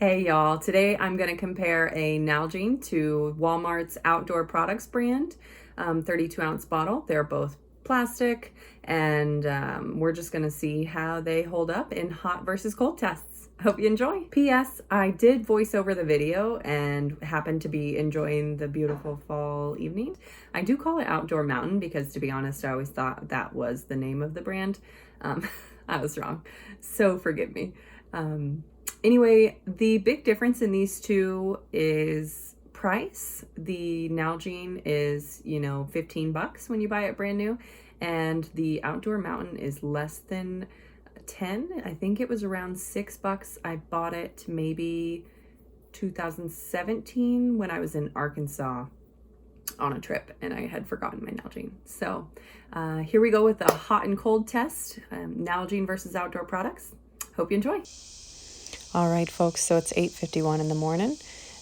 Hey y'all, today I'm going to compare a Nalgene to Walmart's Outdoor Products brand 32 ounce bottle. They're both plastic, and we're just going to see how they hold up in hot versus cold tests. Hope you enjoy. P.S. I did voice over the video and happened to be enjoying the beautiful fall evening. I do call it Outdoor Mountain because, to be honest, I always thought that was the name of the brand. I was wrong, so forgive me. Anyway, the big difference in these two is price. The Nalgene is, 15 bucks when you buy it brand new, and the Outdoor Mountain is less than 10. I think it was around $6. I bought it maybe 2017 when I was in Arkansas on a trip and I had forgotten my Nalgene. So here we go with the hot and cold test, Nalgene versus Outdoor Products. Hope you enjoy. All right, folks, so it's 8:51 in the morning.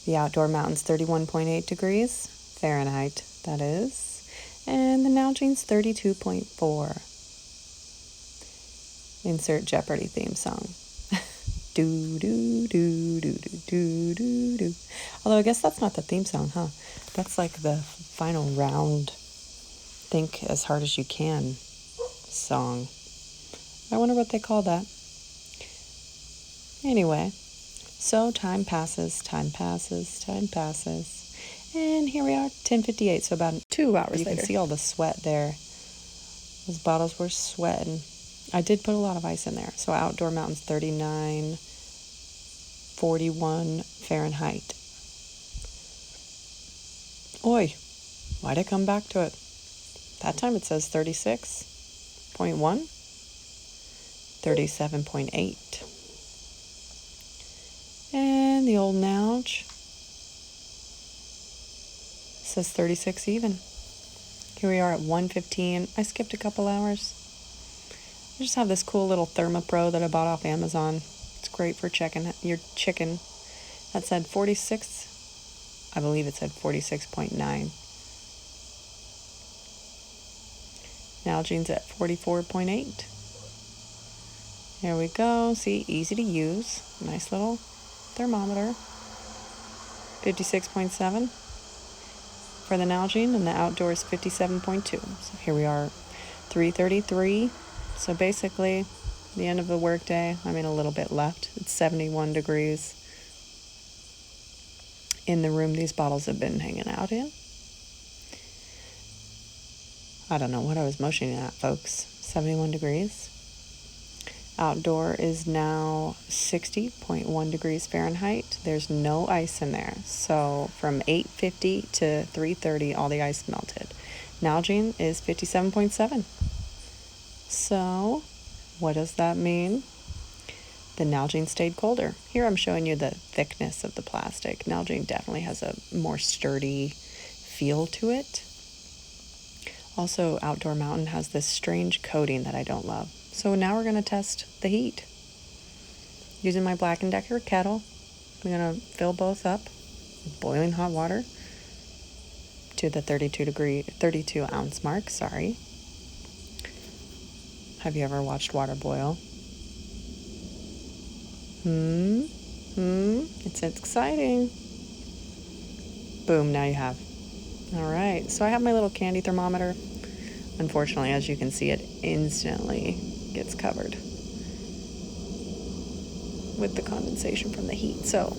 The Outdoor Mountain's 31.8 degrees Fahrenheit, that is. And the Nalgene's 32.4. Insert Jeopardy theme song. Do, do, do, do, do, do, do, do. Although I guess that's not the theme song, huh? That's like the final round, think as hard as you can song. I wonder what they call that. Anyway, so time passes, and here we are, 10:58, so about 2 hours later. You can see all the sweat there. Those bottles were sweating. I did put a lot of ice in there. So Outdoor Mountain's 39.41 Fahrenheit. Oi, why'd I come back to it? That time it says 36.1, 37.8. And the old Nalge says 36 even. Here we are at 1:15. I skipped a couple hours. I just have this cool little ThermoPro that I bought off Amazon. It's great for checking your chicken. That said 46. I believe it said 46.9. Nalgene's at 44.8. Here we go. See, easy to use. Nice little thermometer. 56.7 for the Nalgene, and the Outdoor is 57.2. So here we are, 3:33. So basically, the end of the workday. I mean, a little bit left. It's 71 degrees in the room these bottles have been hanging out in. I don't know what I was motioning at, folks. 71 degrees. Outdoor is now 60.1 degrees Fahrenheit. There's no ice in there. So from 8:50 to 3:30, all the ice melted. Nalgene is 57.7. So what does that mean? The Nalgene stayed colder. Here I'm showing you the thickness of the plastic. Nalgene definitely has a more sturdy feel to it. Also, Outdoor Mountain has this strange coating that I don't love. So now we're going to test the heat. Using my Black & Decker kettle, I'm going to fill both up with boiling hot water to the 32 ounce mark, sorry. Have you ever watched water boil? It's exciting. Boom, now you have. All right, so I have my little candy thermometer. Unfortunately, as you can see, it instantly gets covered with the condensation from the heat. So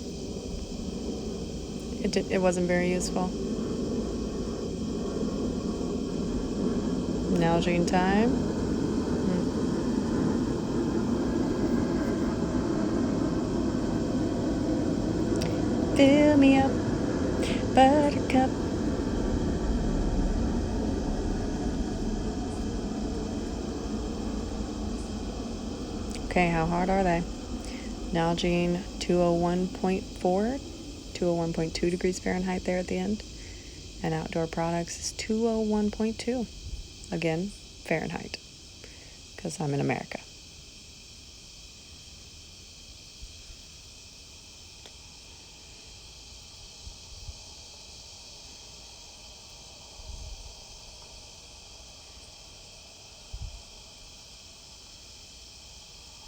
it wasn't very useful. Nalgene time. Fill me up, buttercup. Okay, how hard are they? Nalgene 201.4, 201.2 degrees Fahrenheit there at the end. And Outdoor Products is 201.2. Again, Fahrenheit, because I'm in America.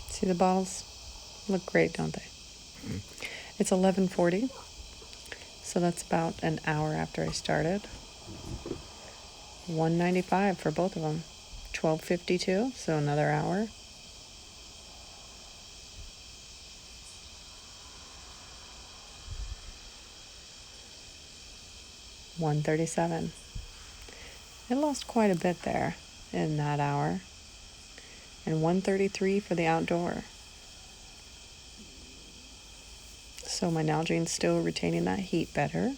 See the bottles? Look great, don't they? It's 11:40, so that's about an hour after I started. 195 for both of them. 12:52, so another hour. $137. It lost quite a bit there in that hour. And $133 for the outdoor. So my Nalgene's still retaining that heat better.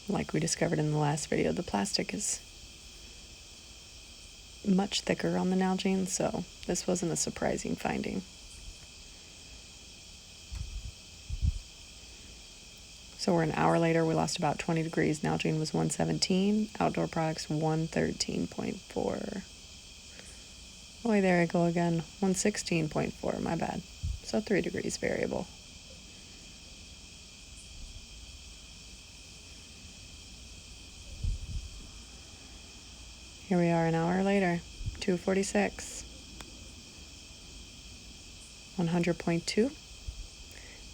Like we discovered in the last video, the plastic is much thicker on the Nalgene, so this wasn't a surprising finding. So we're an hour later, we lost about 20 degrees. Nalgene was 117, outdoor products 113.4. Oh, there I go again, 116.4, my bad. So 3 degrees variable. Here we are an hour later, 246. 100.2,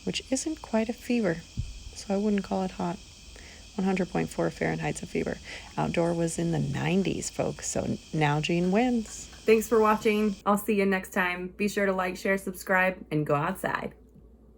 which isn't quite a fever, so I wouldn't call it hot. 100.4 Fahrenheit's a fever. Outdoor was in the 90s, folks, so Nalgene wins. Thanks for watching. I'll see you next time. Be sure to like, share, subscribe, and go outside.